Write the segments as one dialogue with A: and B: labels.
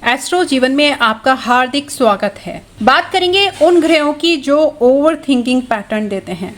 A: Astro जीवन में आपका हार्दिक स्वागत है। बात करेंगे उन ग्रहों की जो ओवर थिंकिंग पैटर्न देते हैं,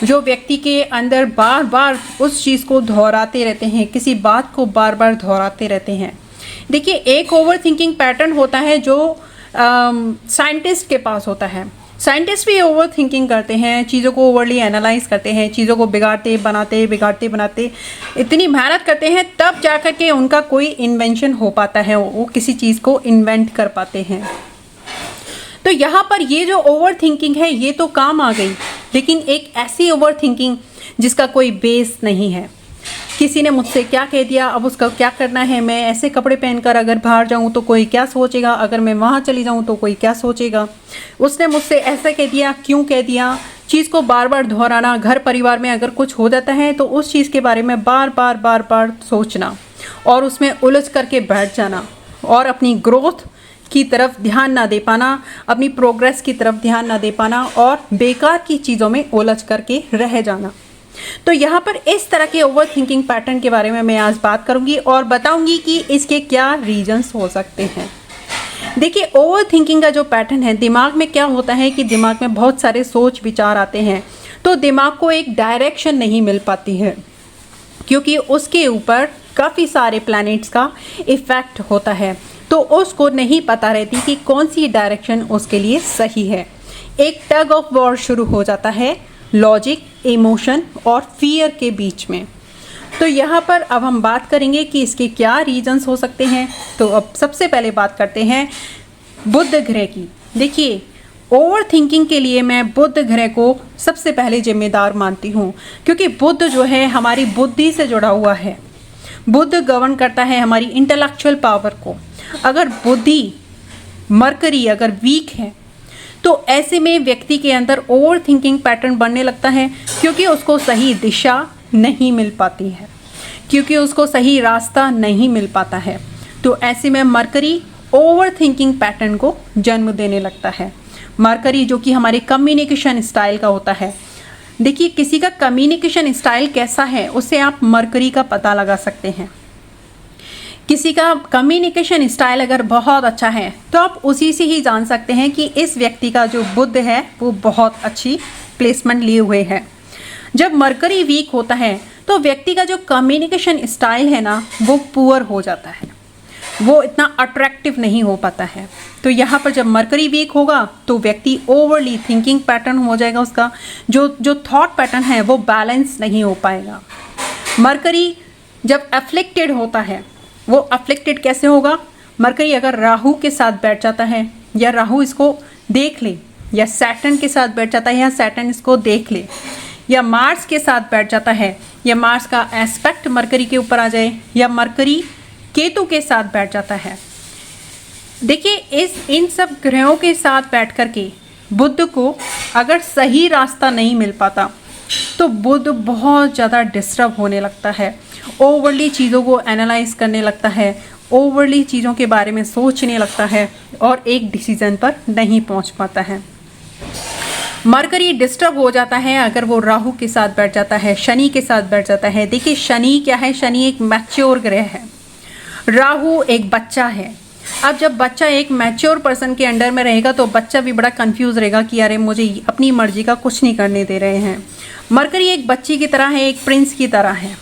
A: जो व्यक्ति के अंदर बार बार उस चीज़ को दोहराते रहते हैं, किसी बात को बार बार दोहराते रहते हैं। देखिए, एक ओवर थिंकिंग पैटर्न होता है जो साइंटिस्ट के पास होता है। साइंटिस्ट भी ओवर थिंकिंग करते हैं, चीज़ों को ओवरली एनालाइज करते हैं, चीज़ों को बिगाड़ते बनाते इतनी मेहनत करते हैं, तब जाकर के उनका कोई इन्वेंशन हो पाता है, वो किसी चीज़ को इन्वेंट कर पाते हैं। तो यहाँ पर ये जो ओवर थिंकिंग है ये तो काम आ गई, लेकिन एक ऐसी ओवर थिंकिंग जिसका कोई बेस नहीं है। किसी ने मुझसे क्या कह दिया, अब उसका क्या करना है, मैं ऐसे कपड़े पहनकर अगर बाहर जाऊं तो कोई क्या सोचेगा, अगर मैं वहां चली जाऊं तो कोई क्या सोचेगा, उसने मुझसे ऐसा कह दिया, क्यों कह दिया। चीज़ को बार बार दोहराना, घर परिवार में अगर कुछ हो जाता है तो उस चीज़ के बारे में बार बार सोचना और उसमें उलझ करके बैठ जाना और अपनी ग्रोथ की तरफ ध्यान ना दे पाना, अपनी प्रोग्रेस की तरफ ध्यान ना दे पाना और बेकार की चीज़ों में उलझ करके रह जाना। तो यहाँ पर इस तरह के ओवर थिंकिंग पैटर्न के बारे में मैं आज बात करूंगी और बताऊंगी कि इसके क्या रीजंस हो सकते हैं। देखिए, ओवर थिंकिंग का जो पैटर्न है, दिमाग में क्या होता है कि दिमाग में बहुत सारे सोच विचार आते हैं, तो दिमाग को एक डायरेक्शन नहीं मिल पाती है, क्योंकि उसके ऊपर काफ़ी सारे प्लैनेट्स का इफेक्ट होता है, तो उसको नहीं पता रहती कि कौन सी डायरेक्शन उसके लिए सही है। एक टग ऑफ वॉर शुरू हो जाता है लॉजिक, इमोशन और फियर के बीच में। तो यहाँ पर अब हम बात करेंगे कि इसके क्या रीजंस हो सकते हैं। तो अब सबसे पहले बात करते हैं बुध ग्रह की। देखिए, ओवर थिंकिंग के लिए मैं बुध ग्रह को सबसे पहले जिम्मेदार मानती हूँ, क्योंकि बुध जो है हमारी बुद्धि से जुड़ा हुआ है। बुध गवर्न करता है हमारी इंटेलेक्चुअल पावर को। अगर बुद्धि मरकरी अगर वीक है तो ऐसे में व्यक्ति के अंदर ओवर थिंकिंग पैटर्न बनने लगता है, क्योंकि उसको सही दिशा नहीं मिल पाती है, क्योंकि उसको सही रास्ता नहीं मिल पाता है। तो ऐसे में मरकरी ओवर थिंकिंग पैटर्न को जन्म देने लगता है। मरकरी जो कि हमारे कम्युनिकेशन स्टाइल का होता है। देखिए, किसी का कम्युनिकेशन स्टाइल कैसा है उससे आप मरकरी का पता लगा सकते हैं। किसी का कम्युनिकेशन स्टाइल अगर बहुत अच्छा है तो आप उसी से ही जान सकते हैं कि इस व्यक्ति का जो बुध है वो बहुत अच्छी प्लेसमेंट लिए हुए है। जब मरकरी वीक होता है तो व्यक्ति का जो कम्युनिकेशन स्टाइल है ना, वो पुअर हो जाता है, वो इतना अट्रैक्टिव नहीं हो पाता है। तो यहाँ पर जब मरकरी वीक होगा तो व्यक्ति ओवरली थिंकिंग पैटर्न हो जाएगा, उसका जो थॉट पैटर्न है वो बैलेंस नहीं हो पाएगा। मरकरी जब अफ्लिक्टेड होता है, वो अफ्लिक्टेड कैसे होगा? मरकरी अगर राहु के साथ बैठ जाता है, या राहु इसको देख ले, या सैटर्न के साथ बैठ जाता है, या सैटर्न इसको देख ले, या मार्स के साथ बैठ जाता है, या मार्स का एस्पेक्ट मरकरी के ऊपर आ जाए, या मरकरी केतु के साथ बैठ जाता है। देखिए, इन सब ग्रहों के साथ बैठ करके बुध को अगर सही रास्ता नहीं मिल पाता तो बुध बहुत ज़्यादा डिस्टर्ब होने लगता है, ओवरली चीज़ों को एनालाइज करने लगता है, ओवरली चीज़ों के बारे में सोचने लगता है और एक डिसीजन पर नहीं पहुंच पाता है। मरकरी डिस्टर्ब हो जाता है अगर वो राहु के साथ बैठ जाता है, शनि के साथ बैठ जाता है। देखिए, शनि क्या है? शनि एक मैच्योर ग्रह है, राहु एक बच्चा है। अब जब बच्चा एक मैच्योर पर्सन के अंडर में रहेगा तो बच्चा भी बड़ा कंफ्यूज रहेगा कि अरे मुझे अपनी मर्जी का कुछ नहीं करने दे रहे हैं। मरकरी एक बच्ची की तरह है, एक प्रिंस की तरह है।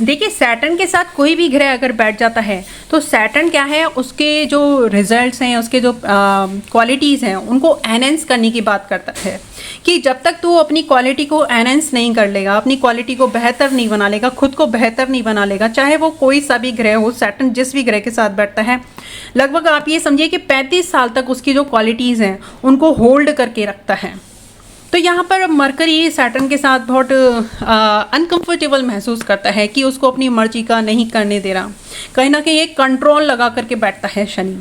A: देखिए, सैटर्न के साथ कोई भी ग्रह अगर बैठ जाता है तो सैटर्न क्या है, उसके जो रिजल्ट्स हैं, उसके जो क्वालिटीज़ हैं, उनको एनहेंस करने की बात करता है कि जब तक तू अपनी क्वालिटी को एनहेंस नहीं कर लेगा, अपनी क्वालिटी को बेहतर नहीं बना लेगा, खुद को बेहतर नहीं बना लेगा, चाहे वो कोई सा भी ग्रह हो, सैटर्न जिस भी ग्रह के साथ बैठता है, लगभग आप ये समझिए कि 35 साल तक उसकी जो क्वालिटीज़ हैं उनको होल्ड करके रखता है। तो यहाँ पर मरकरी सैटर्न के साथ बहुत अनकंफर्टेबल महसूस करता है कि उसको अपनी मर्जी का नहीं करने दे रहा, कहीं ना कहीं एक कंट्रोल लगा करके बैठता है शनि।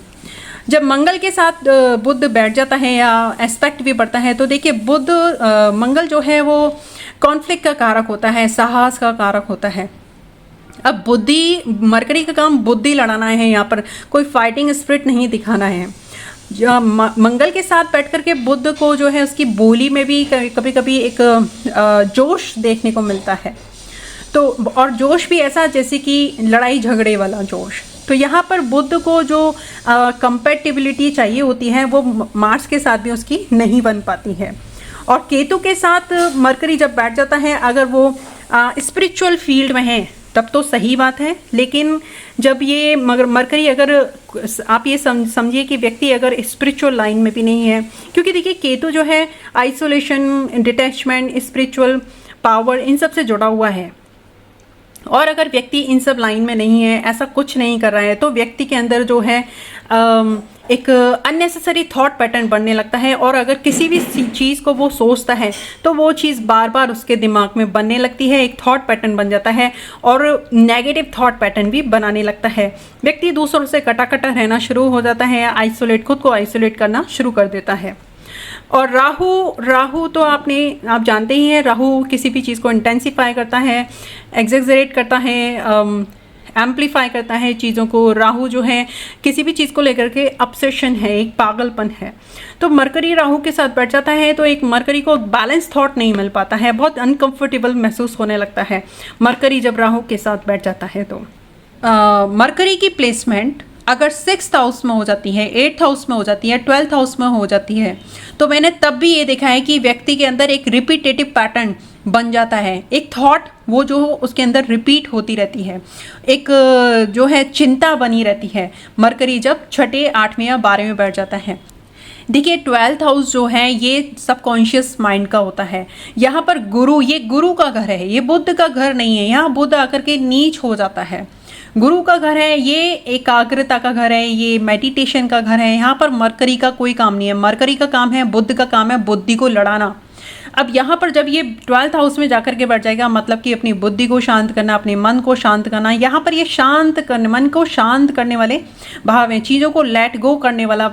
A: जब मंगल के साथ बुध बैठ जाता है या एस्पेक्ट भी बढ़ता है तो देखिए, बुध मंगल जो है वो कॉन्फ्लिक्ट का कारक होता है, साहस का कारक होता है। अब बुद्धि, मरकरी का काम बुद्धि लड़ाना है, यहाँ पर कोई फाइटिंग स्पिरिट नहीं दिखाना है। मंगल के साथ बैठ कर के बुध को जो है उसकी बोली में भी कभी कभी एक जोश देखने को मिलता है। तो और जोश भी ऐसा जैसे कि लड़ाई झगड़े वाला जोश। तो यहाँ पर बुध को जो कंपेटिबिलिटी चाहिए होती है वो मार्स के साथ भी उसकी नहीं बन पाती है। और केतु के साथ मरकरी जब बैठ जाता है, अगर वो स्पिरिचुअल फील्ड में है तब तो सही बात है, लेकिन जब ये मरकरी अगर आप ये समझिए कि व्यक्ति अगर स्पिरिचुअल लाइन में भी नहीं है, क्योंकि देखिए केतु जो है आइसोलेशन, डिटैचमेंट, स्पिरिचुअल पावर, इन सब से जुड़ा हुआ है। और अगर व्यक्ति इन सब लाइन में नहीं है, ऐसा कुछ नहीं कर रहा है, तो व्यक्ति के अंदर जो है एक अननेसेसरी थॉट पैटर्न बनने लगता है। और अगर किसी भी चीज़ को वो सोचता है तो वो चीज़ बार बार उसके दिमाग में बनने लगती है, एक थॉट पैटर्न बन जाता है और नेगेटिव थॉट पैटर्न भी बनाने लगता है। व्यक्ति दूसरों से कटा कटा रहना शुरू हो जाता है, खुद को आइसोलेट करना शुरू कर देता है। और राहु तो आप जानते ही हैं, राहु किसी भी चीज़ को इंटेंसिफाई करता है, एग्जेजरेट करता है, एम्पलीफाई करता है चीज़ों को। राहु जो है किसी भी चीज़ को लेकर के ऑब्सेशन है, एक पागलपन है। तो मरकरी राहु के साथ बैठ जाता है तो एक मरकरी को बैलेंस थॉट नहीं मिल पाता है, बहुत अनकंफर्टेबल महसूस होने लगता है मरकरी जब राहु के साथ बैठ जाता है। तो मरकरी की प्लेसमेंट अगर 6th हाउस में हो जाती है, 8th हाउस में हो जाती है, 12th हाउस में हो जाती है, तो मैंने तब भी ये देखा है कि व्यक्ति के अंदर एक रिपीटेटिव पैटर्न बन जाता है, एक थॉट वो जो उसके अंदर रिपीट होती रहती है, एक जो है चिंता बनी रहती है मरकरी जब 6ठे, 8वें या 12वें बैठ जाता है। देखिए 12th हाउस जो है ये सबकॉन्शियस माइंड का होता है। यहाँ पर गुरु, ये गुरु का घर है, ये बुध का घर नहीं है। यहाँ बुध आकर के नीच हो जाता है, गुरु का घर है, ये एकाग्रता का घर है, ये मेडिटेशन का घर है। यहाँ पर मरकरी का कोई काम नहीं है। मरकरी का काम है, बुध का काम है बुद्धि को लड़ाना। अब यहाँ पर जब ये 12th हाउस में जाकर के बैठ जाएगा, मतलब कि अपनी बुद्धि को शांत करना, अपने मन को शांत करना। यहाँ पर ये शांत करने, मन को शांत करने वाले भाव हैं, चीज़ों को लेट गो करने वाला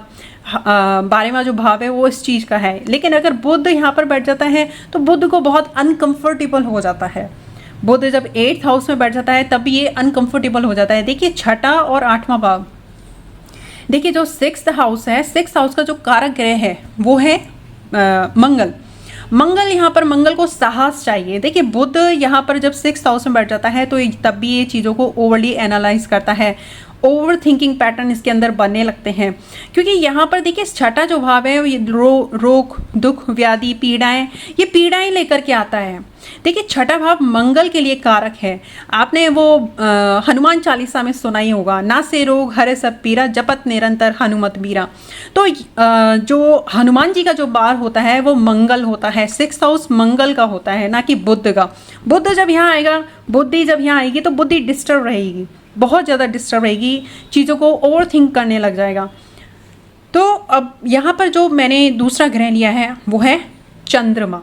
A: बारे में जो भाव है वो इस चीज़ का है। लेकिन अगर बुध यहाँ पर बैठ जाता है तो बुध को बहुत अनकंफर्टेबल हो जाता है। बुध जब 8th हाउस में बैठ जाता है तब ये अनकंफर्टेबल हो जाता है। देखिए 6ठा और 8वां भाव, देखिए जो 6th हाउस है, 6th हाउस का जो कारक ग्रह है वो है मंगल। मंगल यहाँ पर, मंगल को साहस चाहिए। देखिए बुध यहाँ पर जब 6th हाउस में बैठ जाता है तो तब भी ये चीज़ों को ओवरली एनालाइज करता है, ओवर थिंकिंग पैटर्न इसके अंदर बनने लगते हैं। क्योंकि यहाँ पर देखिए 6ठा जो भाव है ये रोग, दुख, व्याधि, पीड़ाएं, ये पीड़ाएं लेकर के आता है। देखिए 6ठा भाव मंगल के लिए कारक है। आपने वो हनुमान चालीसा में सुना ही होगा, ना से रोग हरे सब पीरा, जपत निरंतर हनुमत बीरा। तो जो हनुमान जी का जो बार होता है वो मंगल होता है, 6th हाउस मंगल का होता है, ना कि बुध का। बुध जब यहाँ आएगा, बुद्धि जब यहाँ आएगी तो बुद्धि डिस्टर्ब रहेगी, बहुत ज़्यादा डिस्टर्ब रहेगी, चीज़ों को ओवर थिंक करने लग जाएगा। तो अब यहाँ पर जो मैंने दूसरा ग्रह लिया है वो है चंद्रमा।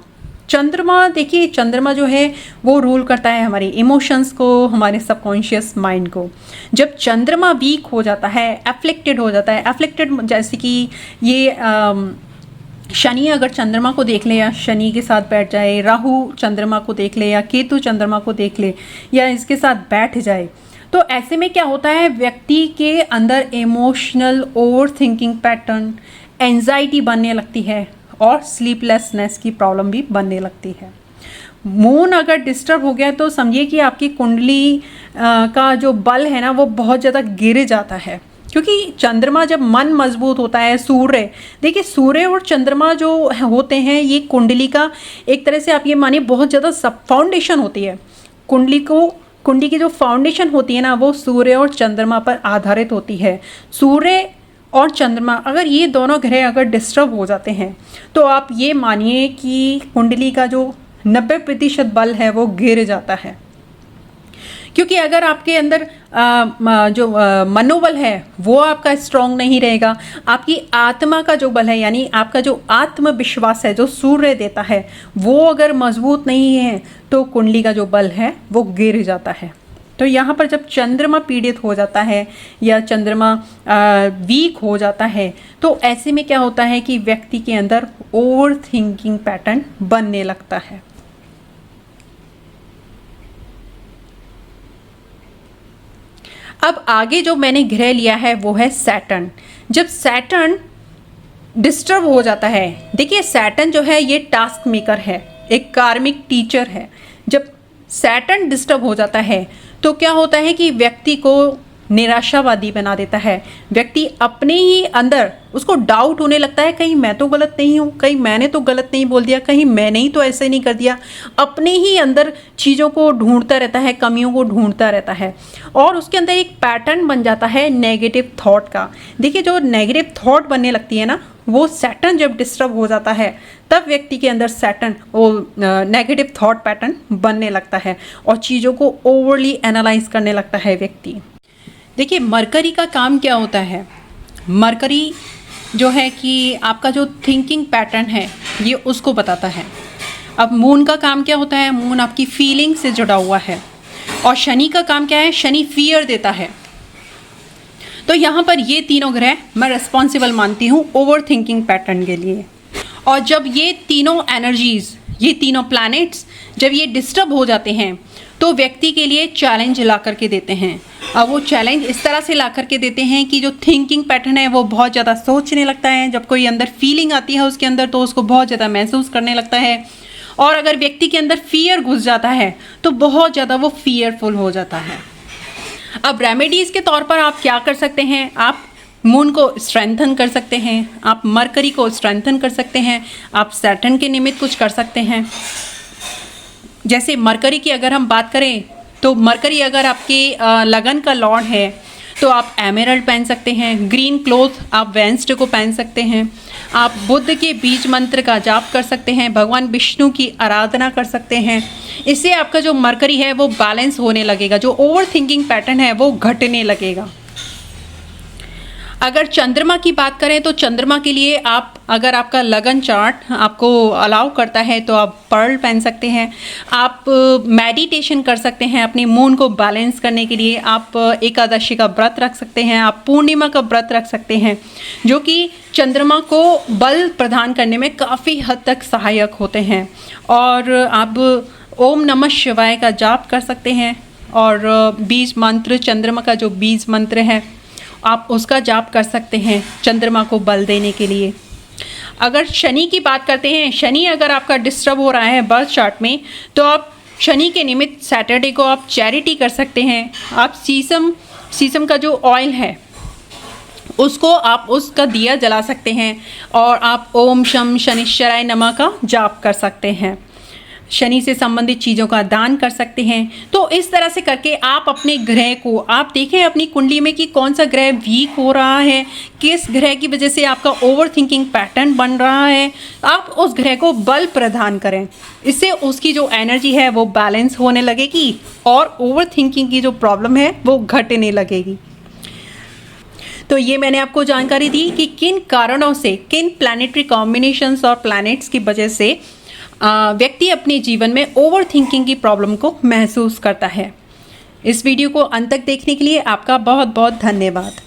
A: चंद्रमा, देखिए चंद्रमा जो है वो रूल करता है हमारे इमोशंस को, हमारे सबकॉन्शियस माइंड को। जब चंद्रमा वीक हो जाता है, एफ्लिक्टेड हो जाता है, एफ्लिक्टेड जैसे कि ये शनि अगर चंद्रमा को देख ले या शनि के साथ बैठ जाए, राहु चंद्रमा को देख ले या केतु चंद्रमा को देख ले या इसके साथ बैठ जाए, तो ऐसे में क्या होता है, व्यक्ति के अंदर emotional over thinking pattern, anxiety बनने लगती है और स्लीपलेसनेस की प्रॉब्लम भी बनने लगती है। मून अगर डिस्टर्ब हो गया तो समझिए कि आपकी कुंडली का जो बल है ना वो बहुत ज़्यादा गिर जाता है। क्योंकि चंद्रमा जब मन मजबूत होता है, सूर्य, देखिए सूर्य और चंद्रमा जो होते हैं ये कुंडली का एक तरह से आप ये मानिए बहुत ज़्यादा सब फाउंडेशन होती है। कुंडली की जो फाउंडेशन होती है ना वो सूर्य और चंद्रमा पर आधारित होती है। सूर्य और चंद्रमा अगर ये दोनों ग्रह अगर डिस्टर्ब हो जाते हैं तो आप ये मानिए कि कुंडली का जो 90% बल है वो गिर जाता है। क्योंकि अगर आपके अंदर जो मनोबल है वो आपका स्ट्रांग नहीं रहेगा, आपकी आत्मा का जो बल है यानी आपका जो आत्मविश्वास है जो सूर्य देता है वो अगर मजबूत नहीं है तो कुंडली का जो बल है वो गिर जाता है। तो यहाँ पर जब चंद्रमा पीड़ित हो जाता है या चंद्रमा वीक हो जाता है तो ऐसे में क्या होता है कि व्यक्ति के अंदर ओवर थिंकिंग पैटर्न बनने लगता है। अब आगे जो मैंने ग्रह लिया है वो है सैटर्न। जब सैटर्न डिस्टर्ब हो जाता है, देखिए सैटर्न जो है ये टास्क मेकर है, एक कार्मिक टीचर है। जब सैटर्न डिस्टर्ब हो जाता है तो क्या होता है कि व्यक्ति को निराशावादी बना देता है। व्यक्ति अपने ही अंदर उसको डाउट होने लगता है, कहीं मैं तो गलत नहीं हूँ, कहीं मैंने तो गलत नहीं बोल दिया, कहीं मैंने ही तो ऐसे नहीं कर दिया। अपने ही अंदर चीज़ों को ढूंढता रहता है, कमियों को ढूंढता रहता है और उसके अंदर एक पैटर्न बन जाता है नेगेटिव थॉट का। देखिए, जो नेगेटिव थॉट बनने लगती है ना, वो सैटर्न जब डिस्टर्ब हो जाता है तब व्यक्ति के अंदर सैटर्न वो नेगेटिव थॉट पैटर्न बनने लगता है और चीज़ों को ओवरली एनालाइज करने लगता है व्यक्ति। देखिए, मरकरी का काम क्या होता है? मरकरी जो है कि आपका जो थिंकिंग पैटर्न है ये उसको बताता है। अब मून का काम क्या होता है? मून आपकी फीलिंग से जुड़ा हुआ है। और शनि का काम क्या है? शनि फियर देता है। तो यहाँ पर ये तीनों ग्रह मैं रिस्पॉन्सिबल मानती हूँ ओवर थिंकिंग पैटर्न के लिए। और जब ये तीनों एनर्जीज, ये तीनों प्लैनेट्स जब ये डिस्टर्ब हो जाते हैं तो व्यक्ति के लिए चैलेंज ला करके देते हैं। अब वो चैलेंज इस तरह से ला करके देते हैं कि जो थिंकिंग पैटर्न है वो बहुत ज़्यादा सोचने लगता है। जब कोई अंदर फीलिंग आती है उसके अंदर तो उसको बहुत ज़्यादा महसूस करने लगता है। और अगर व्यक्ति के अंदर फियर घुस जाता है तो बहुत ज़्यादा वो फियरफुल हो जाता है। अब रेमेडीज़ के तौर पर आप क्या कर सकते हैं? आप मून को स्ट्रेंथन कर सकते हैं, आप मरकरी को स्ट्रेंथन कर सकते हैं, आप सैटर्न के निमित्त कुछ कर सकते हैं। जैसे मरकरी की अगर हम बात करें तो मरकरी अगर आपके लगन का लॉर्ड है तो आप एमेरल्ड पहन सकते हैं, ग्रीन क्लोथ आप वेंसडे को पहन सकते हैं, आप बुद्ध के बीज मंत्र का जाप कर सकते हैं, भगवान विष्णु की आराधना कर सकते हैं। इससे आपका जो मरकरी है वो बैलेंस होने लगेगा, जो ओवर थिंकिंग पैटर्न है वो घटने लगेगा। अगर चंद्रमा की बात करें तो चंद्रमा के लिए आप, अगर आपका लगन चार्ट आपको अलाउ करता है तो आप पर्ल पहन सकते हैं। आप मेडिटेशन कर सकते हैं अपनी मून को बैलेंस करने के लिए। आप एकादशी का व्रत रख सकते हैं, आप पूर्णिमा का व्रत रख सकते हैं, जो कि चंद्रमा को बल प्रदान करने में काफ़ी हद तक सहायक होते हैं। और आप ओम नमः शिवाय का जाप कर सकते हैं और बीज मंत्र, चंद्रमा का जो बीज मंत्र है आप उसका जाप कर सकते हैं चंद्रमा को बल देने के लिए। अगर शनि की बात करते हैं, शनि अगर आपका डिस्टर्ब हो रहा है बर्थ चार्ट में तो आप शनि के निमित्त सैटरडे को आप चैरिटी कर सकते हैं। आप शीशम का जो ऑयल है उसको आप उसका दिया जला सकते हैं और आप ओम शम शनिश्चराय नमः का जाप कर सकते हैं। शनि से संबंधित चीज़ों का दान कर सकते हैं। तो इस तरह से करके आप अपने ग्रह को, आप देखें अपनी कुंडली में कि कौन सा ग्रह वीक हो रहा है, किस ग्रह की वजह से आपका ओवर थिंकिंग पैटर्न बन रहा है, आप उस ग्रह को बल प्रदान करें। इससे उसकी जो एनर्जी है वो बैलेंस होने लगेगी और ओवर थिंकिंग की जो प्रॉब्लम है वो घटने लगेगी। तो ये मैंने आपको जानकारी दी कि किन कारणों से, किन प्लैनेटरी कॉम्बिनेशंस और प्लैनेट्स की वजह से व्यक्ति अपने जीवन में ओवर थिंकिंग की प्रॉब्लम को महसूस करता है। इस वीडियो को अंत तक देखने के लिए आपका बहुत बहुत धन्यवाद।